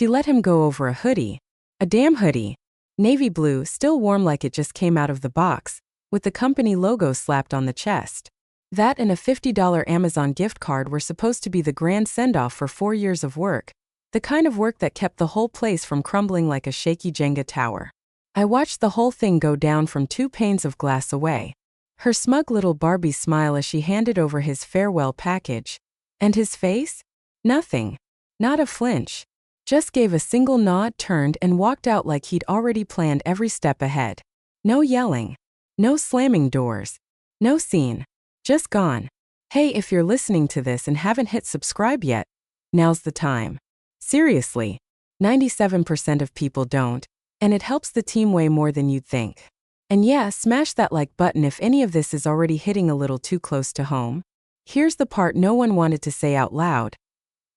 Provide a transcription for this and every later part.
She let him go over a hoodie. A damn hoodie. Navy blue, still warm like it just came out of the box, with the company logo slapped on the chest. That and a $50 Amazon gift card were supposed to be the grand send-off for 4 years of work. The kind of work that kept the whole place from crumbling like a shaky Jenga tower. I watched the whole thing go down from 2 panes of glass away. Her smug little Barbie smile as she handed over his farewell package. And his face? Nothing. Not a flinch. Just gave a single nod, turned, and walked out like he'd already planned every step ahead. No yelling. No slamming doors. No scene. Just gone. Hey, if you're listening to this and haven't hit subscribe yet, now's the time. Seriously. 97% of people don't, and it helps the team way more than you'd think. And yeah, smash that like button if any of this is already hitting a little too close to home. Here's the part no one wanted to say out loud.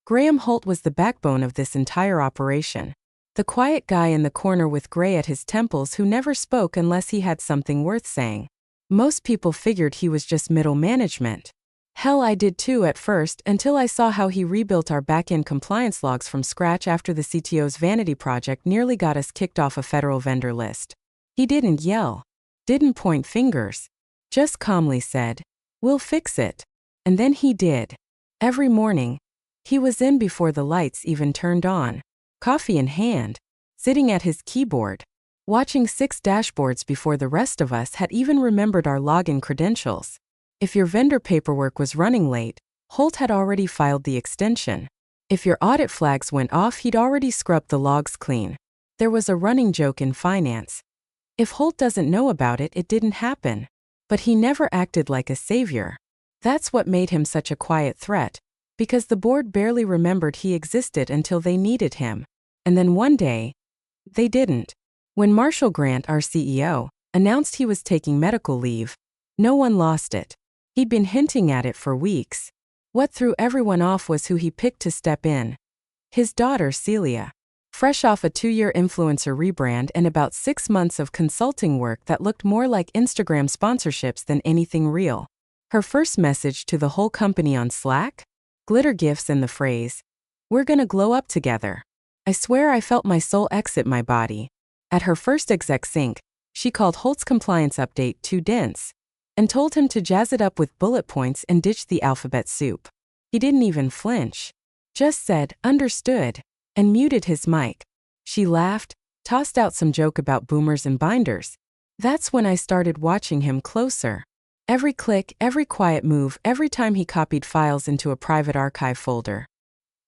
Graham Holt was the backbone of this entire operation. The quiet guy in the corner with gray at his temples who never spoke unless he had something worth saying. Most people figured he was just middle management. Hell, I did too at first, until I saw how he rebuilt our back-end compliance logs from scratch after the CTO's vanity project nearly got us kicked off a federal vendor list. He didn't yell. Didn't point fingers. Just calmly said, "We'll fix it." And then he did. Every morning. He was in before the lights even turned on. Coffee in hand. Sitting at his keyboard. Watching 6 dashboards before the rest of us had even remembered our login credentials. If your vendor paperwork was running late, Holt had already filed the extension. If your audit flags went off, he'd already scrubbed the logs clean. There was a running joke in finance. If Holt doesn't know about it, it didn't happen. But he never acted like a savior. That's what made him such a quiet threat, because the board barely remembered he existed until they needed him. And then one day, they didn't. When Marshall Grant, our CEO, announced he was taking medical leave, no one lost it. He'd been hinting at it for weeks. What threw everyone off was who he picked to step in. His daughter, Celia. Fresh off a 2-year influencer rebrand and about 6 months of consulting work that looked more like Instagram sponsorships than anything real. Her first message to the whole company on Slack? Glitter gifs and the phrase, "We're gonna glow up together." I swear I felt my soul exit my body. At her first exec sync, she called Holt's compliance update too dense and told him to jazz it up with bullet points and ditch the alphabet soup. He didn't even flinch. Just said, "Understood," and muted his mic. She laughed, tossed out some joke about boomers and binders. That's when I started watching him closer. Every click, every quiet move, every time he copied files into a private archive folder.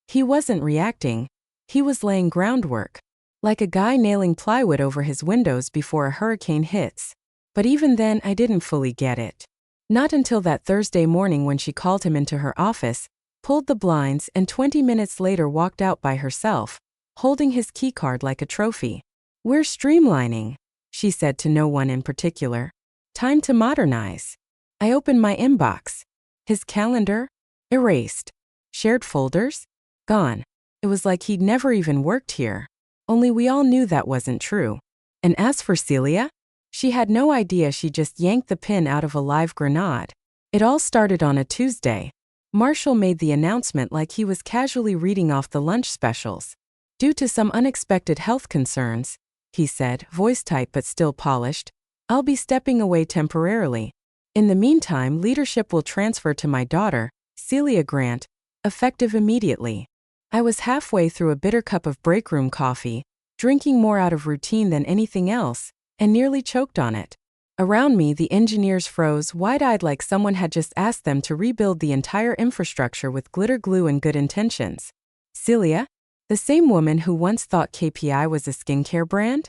He wasn't reacting. He was laying groundwork. Like a guy nailing plywood over his windows before a hurricane hits. But even then, I didn't fully get it. Not until that Thursday morning when she called him into her office, pulled the blinds, and 20 minutes later walked out by herself, holding his keycard like a trophy. "We're streamlining," she said to no one in particular. "Time to modernize." I opened my inbox. His calendar? Erased. Shared folders? Gone. It was like he'd never even worked here. Only we all knew that wasn't true. And as for Celia? She had no idea she just yanked the pin out of a live grenade. It all started on a Tuesday. Marshall made the announcement like he was casually reading off the lunch specials. "Due to some unexpected health concerns," he said, voice tight but still polished, "I'll be stepping away temporarily. In the meantime, leadership will transfer to my daughter, Celia Grant, effective immediately." I was halfway through a bitter cup of break room coffee, drinking more out of routine than anything else, and nearly choked on it. Around me, the engineers froze, wide-eyed like someone had just asked them to rebuild the entire infrastructure with glitter glue and good intentions. Celia? The same woman who once thought KPI was a skincare brand?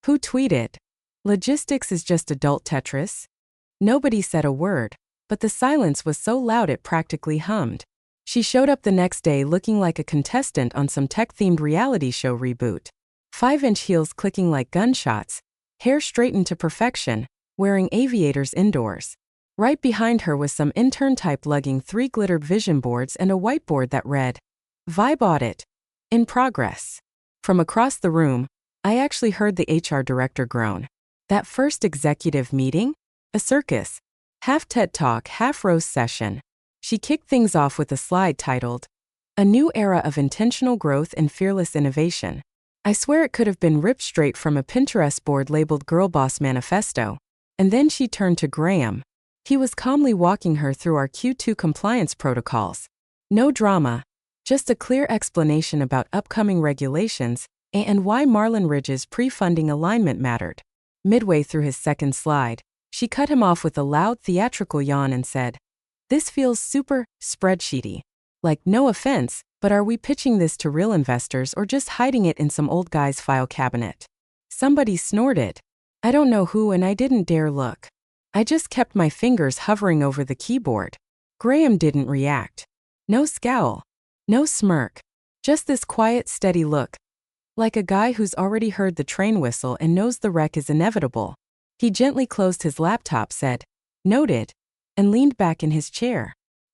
Who tweeted, "Logistics is just adult Tetris"? Nobody said a word, but the silence was so loud it practically hummed. She showed up the next day looking like a contestant on some tech-themed reality show reboot. 5-inch heels clicking like gunshots, hair straightened to perfection, wearing aviators indoors. Right behind her was some intern type lugging 3 glittered vision boards and a whiteboard that read, "Vibe Audit. In progress." From across the room, I actually heard the HR director groan. That first executive meeting? A circus. Half TED Talk, half roast session. She kicked things off with a slide titled, A new era of intentional growth and fearless innovation. I swear it could have been ripped straight from a Pinterest board labeled Girl Boss Manifesto. And then she turned to Graham. He was calmly walking her through our Q2 compliance protocols. No drama, just a clear explanation about upcoming regulations and why Marlin Ridge's pre-funding alignment mattered. Midway through his second slide, she cut him off with a loud theatrical yawn and said, "This feels super spreadsheety. Like, no offense, but are we pitching this to real investors or just hiding it in some old guy's file cabinet?" Somebody snorted. I don't know who, and I didn't dare look. I just kept my fingers hovering over the keyboard. Graham didn't react. No scowl. No smirk. Just this quiet, steady look. Like a guy who's already heard the train whistle and knows the wreck is inevitable. He gently closed his laptop, said, "Noted," and leaned back in his chair.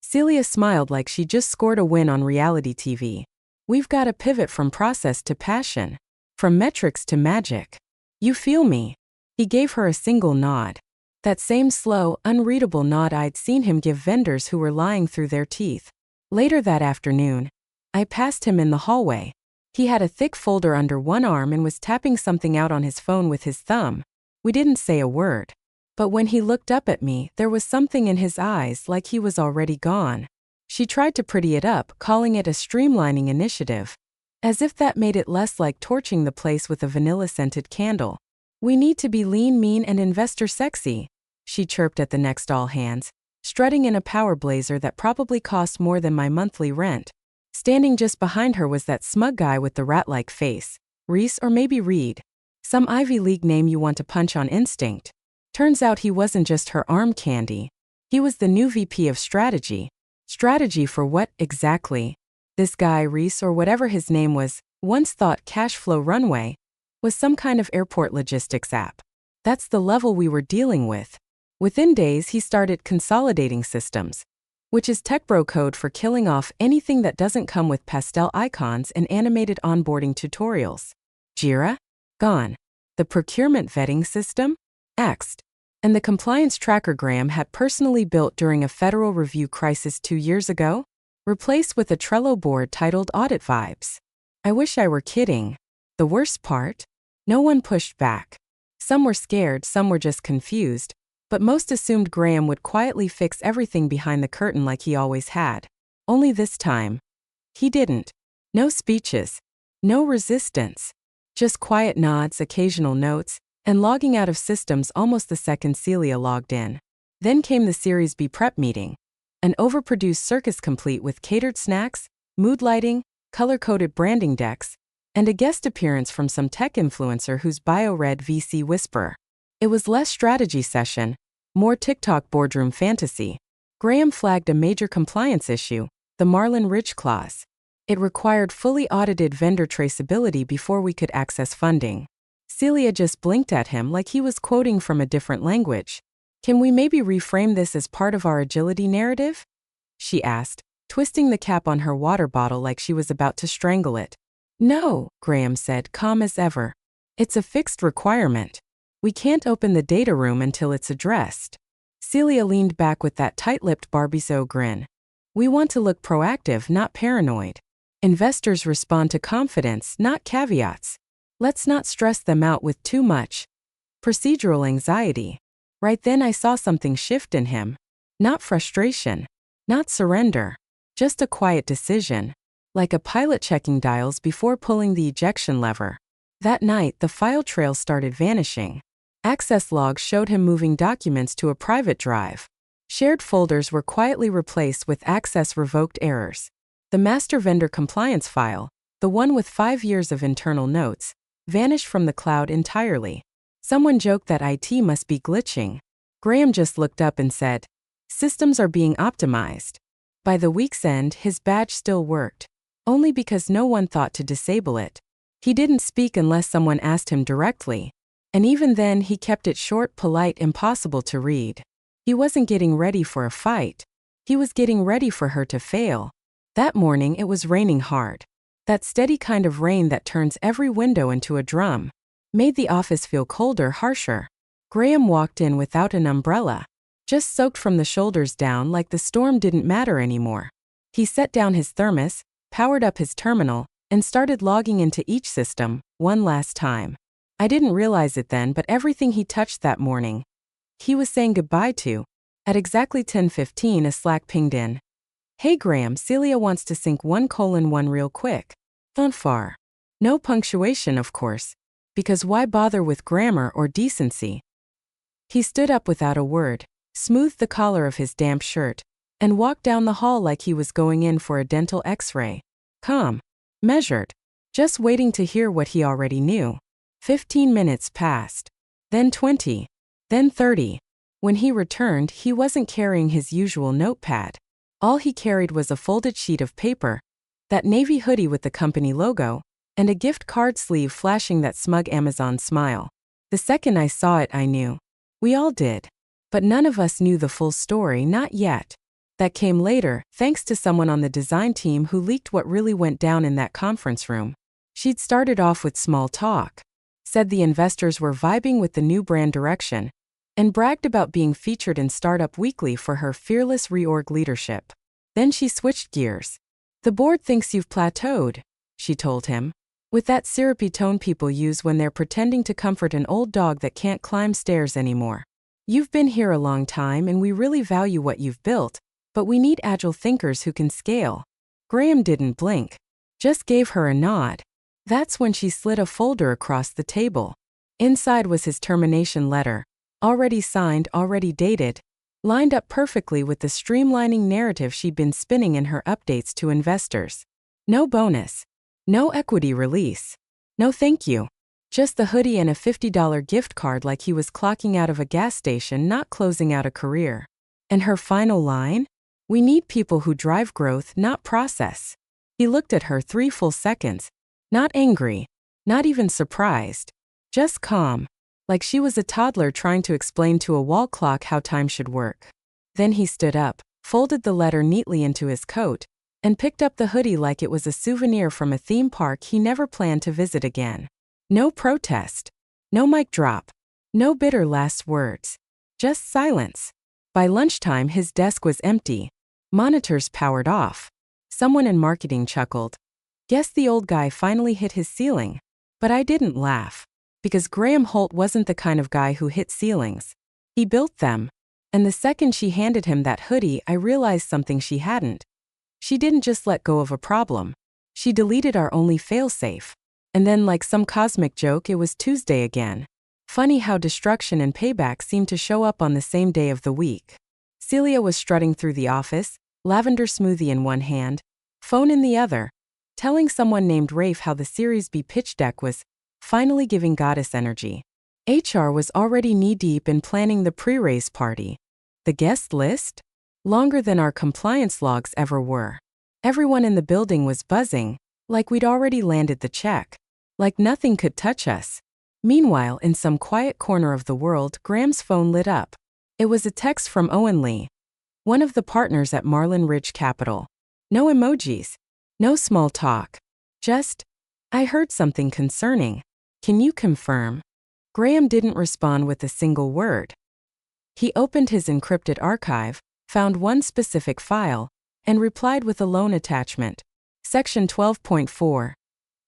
Celia smiled like she just scored a win on reality TV. We've got to pivot from process to passion. From metrics to magic. You feel me? He gave her a single nod. That same slow, unreadable nod I'd seen him give vendors who were lying through their teeth. Later that afternoon, I passed him in the hallway. He had a thick folder under one arm and was tapping something out on his phone with his thumb. We didn't say a word. But when he looked up at me, there was something in his eyes like he was already gone. She tried to pretty it up, calling it a streamlining initiative. As if that made it less like torching the place with a vanilla-scented candle. "We need to be lean, mean, and investor sexy," she chirped at the next all-hands, strutting in a power blazer that probably cost more than my monthly rent. Standing just behind her was that smug guy with the rat-like face. Reese, or maybe Reed. Some Ivy League name you want to punch on instinct. Turns out he wasn't just her arm candy. He was the new VP of strategy. Strategy for what, exactly? This guy, Reese, or whatever his name was, once thought Cash Flow Runway was some kind of airport logistics app. That's the level we were dealing with. Within days, he started consolidating systems, which is tech bro code for killing off anything that doesn't come with pastel icons and animated onboarding tutorials. Jira? Gone. The procurement vetting system? Axed. And the compliance tracker Graham had personally built during a federal review crisis 2 years ago? Replaced with a Trello board titled Audit Vibes. I wish I were kidding. The worst part? No one pushed back. Some were scared, some were just confused, but most assumed Graham would quietly fix everything behind the curtain like he always had. Only this time, he didn't. No speeches. No resistance. Just quiet nods, occasional notes, and logging out of systems almost the second Celia logged in. Then came the Series B prep meeting. An overproduced circus complete with catered snacks, mood lighting, color-coded branding decks, and a guest appearance from some tech influencer whose bio read VC Whisperer. It was less strategy session, more TikTok boardroom fantasy. Graham flagged a major compliance issue, the Marlin Ridge clause. It required fully audited vendor traceability before we could access funding. Celia just blinked at him like he was quoting from a different language. "Can we maybe reframe this as part of our agility narrative?" she asked, twisting the cap on her water bottle like she was about to strangle it. "No," Graham said, calm as ever. "It's a fixed requirement. We can't open the data room until it's addressed." Celia leaned back with that tight-lipped Barbie-so grin. "We want to look proactive, not paranoid. Investors respond to confidence, not caveats. Let's not stress them out with too much procedural anxiety." Right then I saw something shift in him. Not frustration. Not surrender. Just a quiet decision. Like a pilot checking dials before pulling the ejection lever. That night, the file trail started vanishing. Access logs showed him moving documents to a private drive. Shared folders were quietly replaced with access revoked errors. The master vendor compliance file, the one with 5 years of internal notes, vanished from the cloud entirely. Someone joked that IT must be glitching. Graham just looked up and said, "Systems are being optimized." By the week's end, his badge still worked. Only because no one thought to disable it. He didn't speak unless someone asked him directly. And even then, he kept it short, polite, impossible to read. He wasn't getting ready for a fight. He was getting ready for her to fail. That morning, it was raining hard. That steady kind of rain that turns every window into a drum. Made the office feel colder, harsher. Graham walked in without an umbrella. Just soaked from the shoulders down like the storm didn't matter anymore. He set down his thermos, powered up his terminal, and started logging into each system, one last time. I didn't realize it then, but everything he touched that morning, he was saying goodbye to. At exactly 10:15, a Slack pinged in. "Hey Graham, Celia wants to sync 1:1 real quick. Don't far." No punctuation, of course, because why bother with grammar or decency? He stood up without a word, smoothed the collar of his damp shirt, and walked down the hall like he was going in for a dental x-ray. Calm, measured, just waiting to hear what he already knew. 15 minutes passed, then 20, then 30. When he returned, he wasn't carrying his usual notepad. All he carried was a folded sheet of paper, that navy hoodie with the company logo, and a gift card sleeve flashing that smug Amazon smile. The second I saw it, I knew. We all did. But none of us knew the full story, not yet. That came later, thanks to someone on the design team who leaked what really went down in that conference room. She'd started off with small talk, said the investors were vibing with the new brand direction, and bragged about being featured in Startup Weekly for her fearless reorg leadership. Then she switched gears. "The board thinks you've plateaued," she told him, with that syrupy tone people use when they're pretending to comfort an old dog that can't climb stairs anymore. "You've been here a long time and we really value what you've built, but we need agile thinkers who can scale." Graham didn't blink, just gave her a nod. That's when she slid a folder across the table. Inside was his termination letter, already signed, already dated, lined up perfectly with the streamlining narrative she'd been spinning in her updates to investors. No bonus, no equity release, no thank you. Just the hoodie and a $50 gift card like he was clocking out of a gas station, not closing out a career. And her final line? "We need people who drive growth, not process." He looked at her 3 full seconds, not angry, not even surprised, just calm, like she was a toddler trying to explain to a wall clock how time should work. Then he stood up, folded the letter neatly into his coat, and picked up the hoodie like it was a souvenir from a theme park he never planned to visit again. No protest, no mic drop, no bitter last words, just silence. By lunchtime, his desk was empty, monitors powered off. Someone in marketing chuckled. "Guess the old guy finally hit his ceiling." But I didn't laugh, because Graham Holt wasn't the kind of guy who hit ceilings. He built them. And the second she handed him that hoodie, I realized something she hadn't. She didn't just let go of a problem. She deleted our only failsafe. And then, like some cosmic joke, it was Tuesday again. Funny how destruction and payback seem to show up on the same day of the week. Celia was strutting through the office, lavender smoothie in one hand, phone in the other, telling someone named Rafe how the Series B pitch deck was finally giving goddess energy. HR was already knee-deep in planning the pre-raise party. The guest list? Longer than our compliance logs ever were. Everyone in the building was buzzing, like we'd already landed the check, like nothing could touch us. Meanwhile, in some quiet corner of the world, Graham's phone lit up. It was a text from Owen Lee, one of the partners at Marlin Ridge Capital. No emojis, no small talk. Just, "I heard something concerning. Can you confirm?" Graham didn't respond with a single word. He opened his encrypted archive, found one specific file, and replied with a loan attachment. Section 12.4.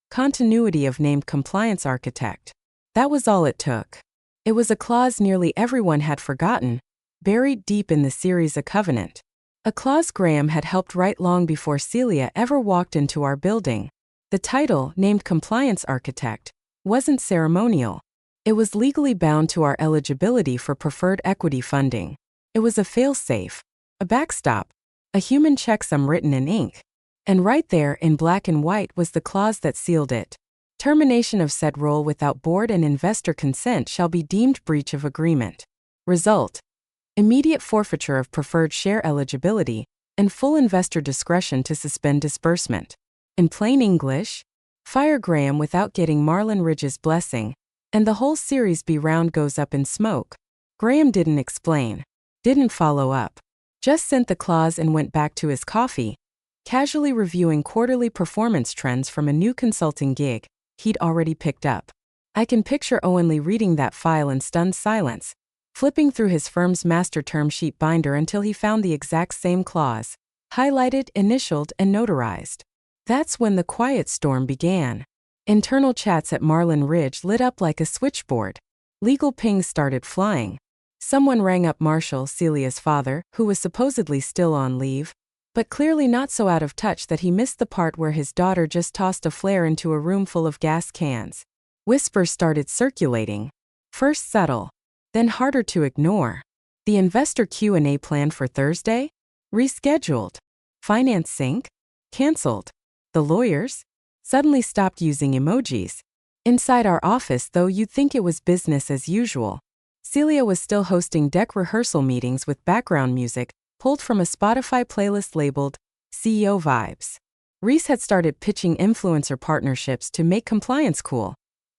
Continuity of named compliance architect. That was all it took. It was a clause nearly everyone had forgotten, buried deep in the Series A covenant. A clause Graham had helped write long before Celia ever walked into our building. The title, named compliance architect, wasn't ceremonial. It was legally bound to our eligibility for preferred equity funding. It was a fail-safe, a backstop, a human checksum written in ink. And right there, in black and white, was the clause that sealed it. Termination of said role without board and investor consent shall be deemed breach of agreement. Result: immediate forfeiture of preferred share eligibility and full investor discretion to suspend disbursement. In plain English, fire Graham without getting Marlin Ridge's blessing, and the whole Series B round goes up in smoke. Graham didn't explain, didn't follow up, just sent the clause and went back to his coffee, casually reviewing quarterly performance trends from a new consulting gig he'd already picked up. I can picture Owen Lee reading that file in stunned silence, flipping through his firm's master term sheet binder until he found the exact same clause, highlighted, initialed, and notarized. That's when the quiet storm began. Internal chats at Marlin Ridge lit up like a switchboard. Legal pings started flying. Someone rang up Marshall, Celia's father, who was supposedly still on leave, but clearly not so out of touch that he missed the part where his daughter just tossed a flare into a room full of gas cans. Whispers started circulating. First subtle, then harder to ignore. The investor Q&A planned for Thursday? Rescheduled. Finance sync? Cancelled. The lawyers? Suddenly stopped using emojis. Inside our office, though, you'd think it was business as usual. Celia was still hosting deck rehearsal meetings with background music, pulled from a Spotify playlist labeled CEO Vibes. Reese had started pitching influencer partnerships to make compliance cool,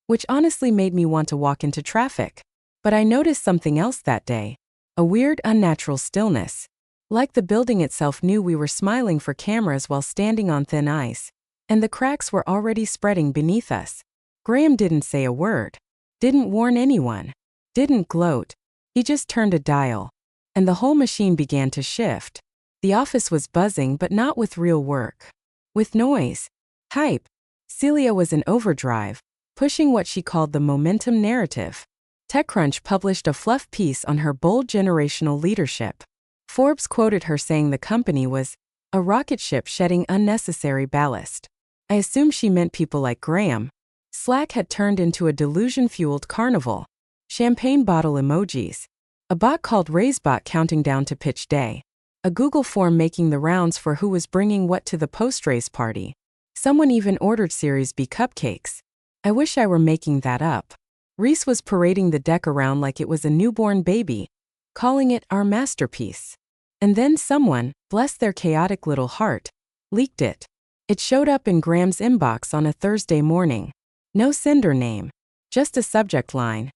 which honestly made me want to walk into traffic. But I noticed something else that day. A weird, unnatural stillness. Like the building itself knew we were smiling for cameras while standing on thin ice, and the cracks were already spreading beneath us. Graham didn't say a word. Didn't warn anyone. Didn't gloat. He just turned a dial. And the whole machine began to shift. The office was buzzing, but not with real work. With noise. Hype. Celia was in overdrive, pushing what she called the momentum narrative. TechCrunch published a fluff piece on her bold generational leadership. Forbes quoted her saying the company was a rocket ship shedding unnecessary ballast. I assume she meant people like Graham. Slack had turned into a delusion-fueled carnival. Champagne bottle emojis. A bot called RaiseBot counting down to pitch day. A Google form making the rounds for who was bringing what to the post-race party. Someone even ordered Series B cupcakes. I wish I were making that up. Reese was parading the deck around like it was a newborn baby, calling it our masterpiece. And then someone, bless their chaotic little heart, leaked it. It showed up in Graham's inbox on a Thursday morning. No sender name. Just a subject line.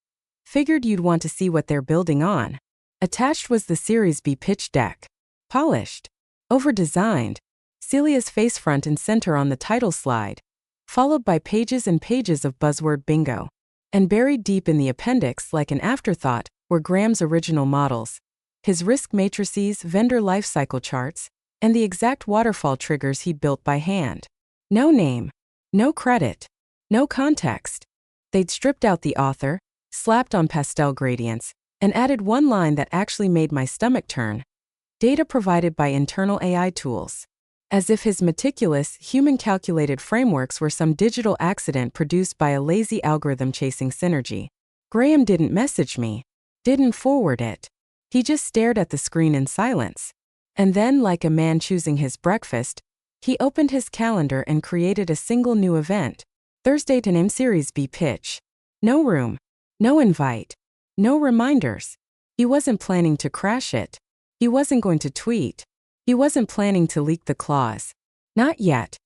Figured you'd want to see what they're building on. Attached was the Series B pitch deck. Polished. Over-designed. Celia's face front and center on the title slide. Followed by pages and pages of buzzword bingo. And buried deep in the appendix like an afterthought were Graham's original models. His risk matrices, vendor lifecycle charts, and the exact waterfall triggers he'd built by hand. No name. No credit. No context. They'd stripped out the author, slapped on pastel gradients, and added one line that actually made my stomach turn. Data provided by internal AI tools. As if his meticulous, human-calculated frameworks were some digital accident produced by a lazy algorithm chasing synergy. Graham didn't message me. Didn't forward it. He just stared at the screen in silence. And then, like a man choosing his breakfast, he opened his calendar and created a single new event. Thursday to name Series B pitch. No room. No invite. No reminders. He wasn't planning to crash it. He wasn't going to tweet. He wasn't planning to leak the clause. Not yet.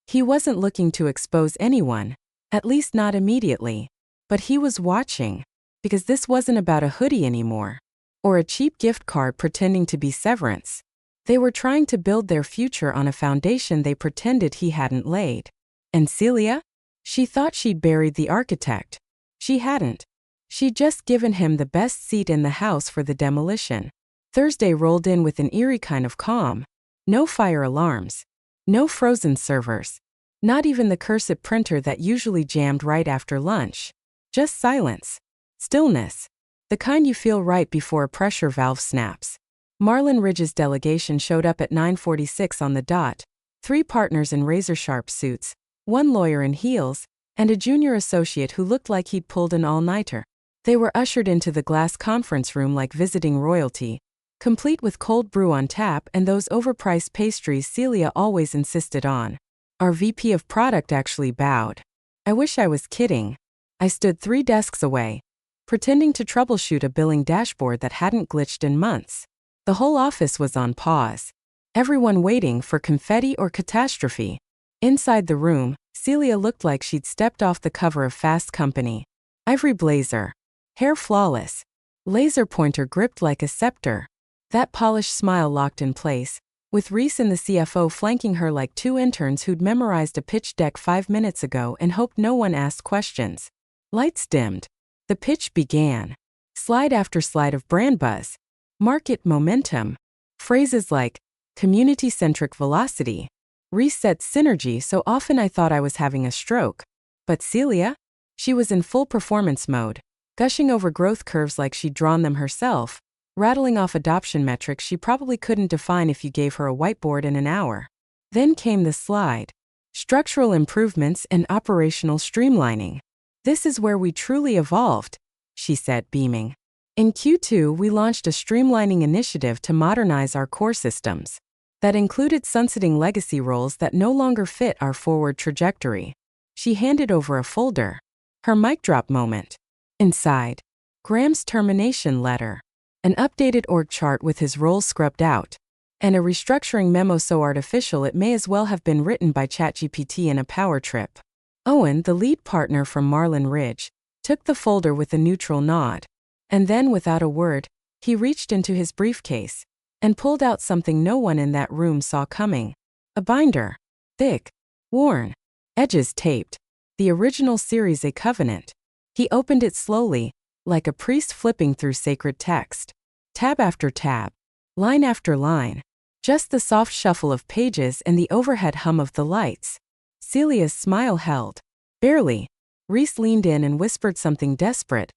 He wasn't looking to expose anyone, at least not immediately. But he was watching. Because this wasn't about a hoodie anymore. Or a cheap gift card pretending to be severance. They were trying to build their future on a foundation they pretended he hadn't laid. And Celia? She thought she'd buried the architect. She hadn't. She'd just given him the best seat in the house for the demolition. Thursday rolled in with an eerie kind of calm. No fire alarms. No frozen servers. Not even the cursed printer that usually jammed right after lunch. Just silence. Stillness. The kind you feel right before a pressure valve snaps. Marlin Ridge's delegation showed up at 9:46 on the dot. 3 partners in razor-sharp suits, 1 lawyer in heels, and a junior associate who looked like he'd pulled an all-nighter. They were ushered into the glass conference room like visiting royalty, complete with cold brew on tap and those overpriced pastries Celia always insisted on. Our VP of product actually bowed. I wish I was kidding. I stood 3 desks away, pretending to troubleshoot a billing dashboard that hadn't glitched in months. The whole office was on pause. Everyone waiting for confetti or catastrophe. Inside the room, Celia looked like she'd stepped off the cover of Fast Company. Ivory blazer. Hair flawless. Laser pointer gripped like a scepter. That polished smile locked in place, with Reese and the CFO flanking her like 2 interns who'd memorized a pitch deck 5 minutes ago and hoped no one asked questions. Lights dimmed. The pitch began. Slide after slide of brand buzz. Market momentum. Phrases like community-centric velocity. Reese said synergy so often I thought I was having a stroke. But Celia? She was in full performance mode, gushing over growth curves like she'd drawn them herself, rattling off adoption metrics she probably couldn't define if you gave her a whiteboard in an hour. Then came the slide. Structural improvements and operational streamlining. This is where we truly evolved, she said, beaming. In Q2, we launched a streamlining initiative to modernize our core systems. That included sunsetting legacy roles that no longer fit our forward trajectory. She handed over a folder. Her mic drop moment. Inside, Graham's termination letter. An updated org chart with his roles scrubbed out. And a restructuring memo so artificial it may as well have been written by ChatGPT in a power trip. Owen, the lead partner from Marlin Ridge, took the folder with a neutral nod. And then, without a word, he reached into his briefcase and pulled out something no one in that room saw coming. A binder. Thick. Worn. Edges taped. The original Series A Covenant. He opened it slowly, like a priest flipping through sacred text. Tab after tab. Line after line. Just the soft shuffle of pages and the overhead hum of the lights. Celia's smile held. Barely. Reese leaned in and whispered something desperate.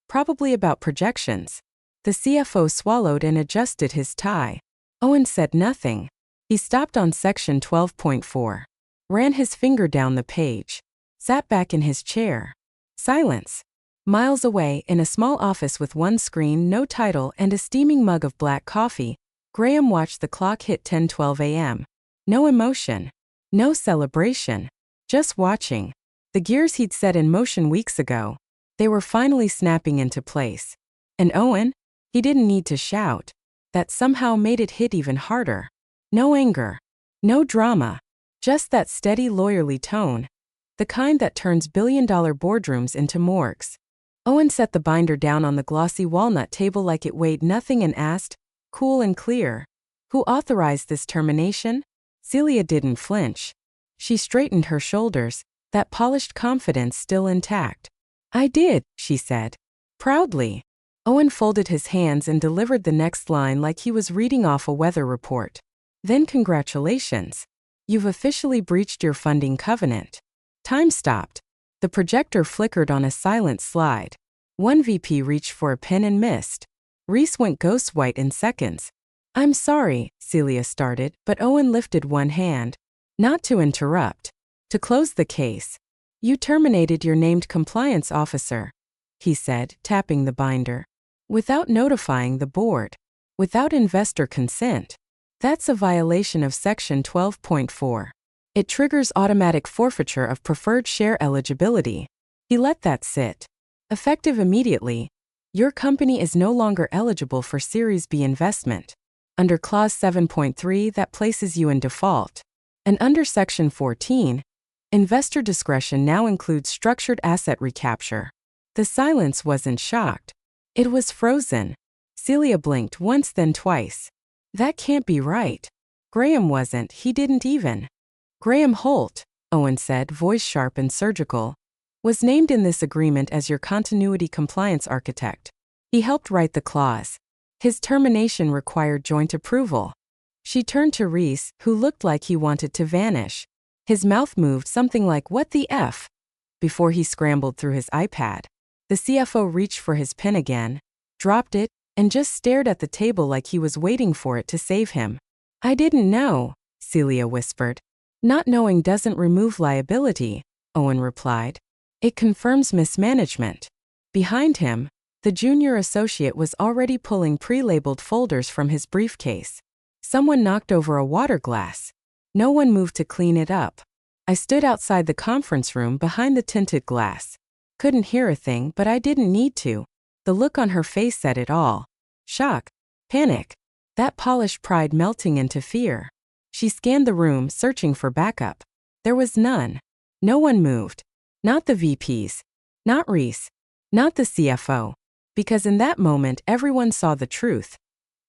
Probably about projections. The CFO swallowed and adjusted his tie. Owen said nothing. He stopped on section 12.4. Ran his finger down the page. Sat back in his chair. Silence. Miles away, in a small office with one screen, no title, and a steaming mug of black coffee, Graham watched the clock hit 10:12 a.m. No emotion. No celebration. Just watching. The gears he'd set in motion weeks ago. They were finally snapping into place. And Owen? He didn't need to shout. That somehow made it hit even harder. No anger. No drama. Just that steady lawyerly tone. The kind that turns billion-dollar boardrooms into morgues. Owen set the binder down on the glossy walnut table like it weighed nothing and asked, cool and clear, "Who authorized this termination?" Celia didn't flinch. She straightened her shoulders, that polished confidence still intact. "I did," she said. Proudly. Owen folded his hands and delivered the next line like he was reading off a weather report. "Then congratulations. You've officially breached your funding covenant." Time stopped. The projector flickered on a silent slide. One VP reached for a pen and missed. Reese went ghost white in seconds. "I'm sorry," Celia started, but Owen lifted one hand. Not to interrupt. To close the case. "You terminated your named compliance officer," he said, tapping the binder. "Without notifying the board. Without investor consent. That's a violation of Section 12.4. It triggers automatic forfeiture of preferred share eligibility." He let that sit. "Effective immediately. Your company is no longer eligible for Series B investment. Under Clause 7.3, that places you in default. And under Section 14, investor discretion now includes structured asset recapture." The silence wasn't shocked. It was frozen. Celia blinked once, then twice. That can't be right. Graham wasn't, he didn't even. "Graham Holt," Owen said, voice sharp and surgical, "was named in this agreement as your continuity compliance architect. He helped write the clause. His termination required joint approval." She turned to Reese, who looked like he wanted to vanish. His mouth moved something like, "What the F?" before he scrambled through his iPad. The CFO reached for his pen again, dropped it, and just stared at the table like he was waiting for it to save him. "I didn't know," Celia whispered. "Not knowing doesn't remove liability," Owen replied. "It confirms mismanagement." Behind him, the junior associate was already pulling pre-labeled folders from his briefcase. Someone knocked over a water glass. No one moved to clean it up. I stood outside the conference room behind the tinted glass. Couldn't hear a thing, but I didn't need to. The look on her face said it all. Shock. Panic. That polished pride melting into fear. She scanned the room, searching for backup. There was none. No one moved. Not the VPs. Not Reese. Not the CFO. Because in that moment everyone saw the truth.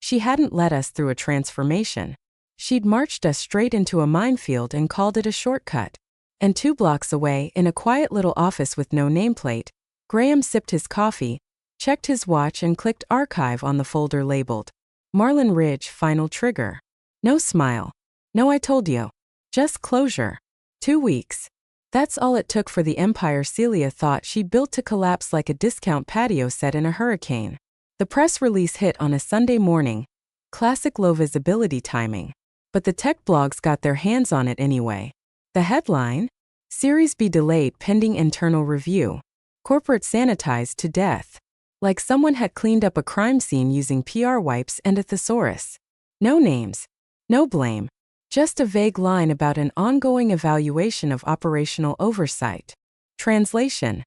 She hadn't led us through a transformation. She'd marched us straight into a minefield and called it a shortcut. And 2 blocks away, in a quiet little office with no nameplate, Graham sipped his coffee, checked his watch and clicked archive on the folder labeled Marlin Ridge Final Trigger. No smile. No "I told you." Just closure. 2 weeks. That's all it took for the empire Celia thought she built to collapse like a discount patio set in a hurricane. The press release hit on a Sunday morning. Classic low visibility timing. But the tech blogs got their hands on it anyway. The headline? Series B delayed pending internal review. Corporate sanitized to death. Like someone had cleaned up a crime scene using PR wipes and a thesaurus. No names. No blame. Just a vague line about an ongoing evaluation of operational oversight. Translation.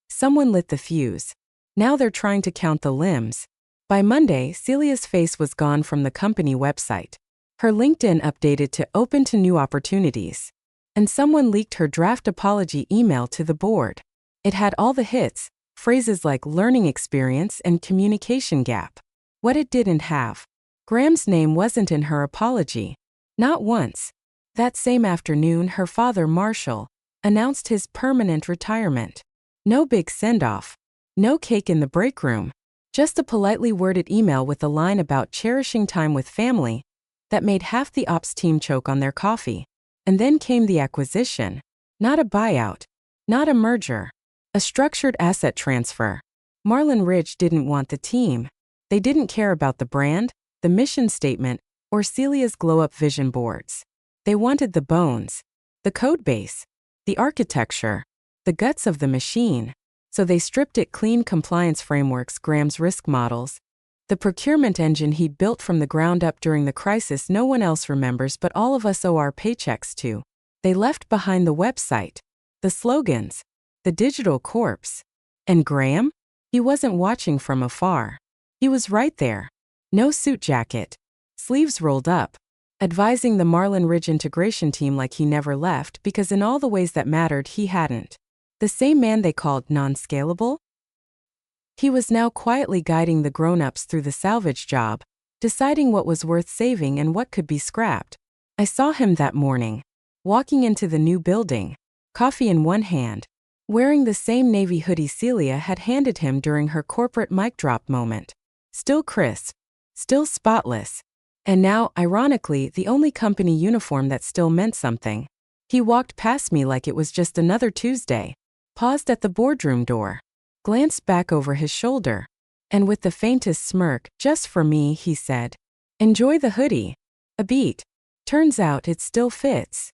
Someone lit the fuse. Now they're trying to count the limbs. By Monday, Celia's face was gone from the company website. Her LinkedIn updated to open to new opportunities. And someone leaked her draft apology email to the board. It had all the hits, phrases like learning experience and communication gap. What it didn't have. Graham's name wasn't in her apology. Not once. That same afternoon, her father, Marshall, announced his permanent retirement. No big send-off. No cake in the break room. Just a politely worded email with a line about cherishing time with family that made half the ops team choke on their coffee. And then came the acquisition. Not a buyout. Not a merger. A structured asset transfer. Marlin Ridge didn't want the team. They didn't care about the brand, the mission statement, or Celia's glow-up vision boards. They wanted the bones, the code base, the architecture, the guts of the machine. So they stripped it clean: compliance frameworks, Graham's risk models, the procurement engine he built from the ground up during the crisis no one else remembers but all of us owe our paychecks to. They left behind the website, the slogans, the digital corpse. And Graham? He wasn't watching from afar. He was right there. No suit jacket. Sleeves rolled up. Advising the Marlin Ridge integration team like he never left because in all the ways that mattered he hadn't. The same man they called non-scalable? He was now quietly guiding the grown-ups through the salvage job, deciding what was worth saving and what could be scrapped. I saw him that morning, walking into the new building, coffee in one hand, wearing the same navy hoodie Celia had handed him during her corporate mic drop moment. Still crisp, still spotless, and now, ironically, the only company uniform that still meant something. He walked past me like it was just another Tuesday, paused at the boardroom door, glanced back over his shoulder, and with the faintest smirk, "Just for me," he said, "Enjoy the hoodie." A beat. Turns out it still fits.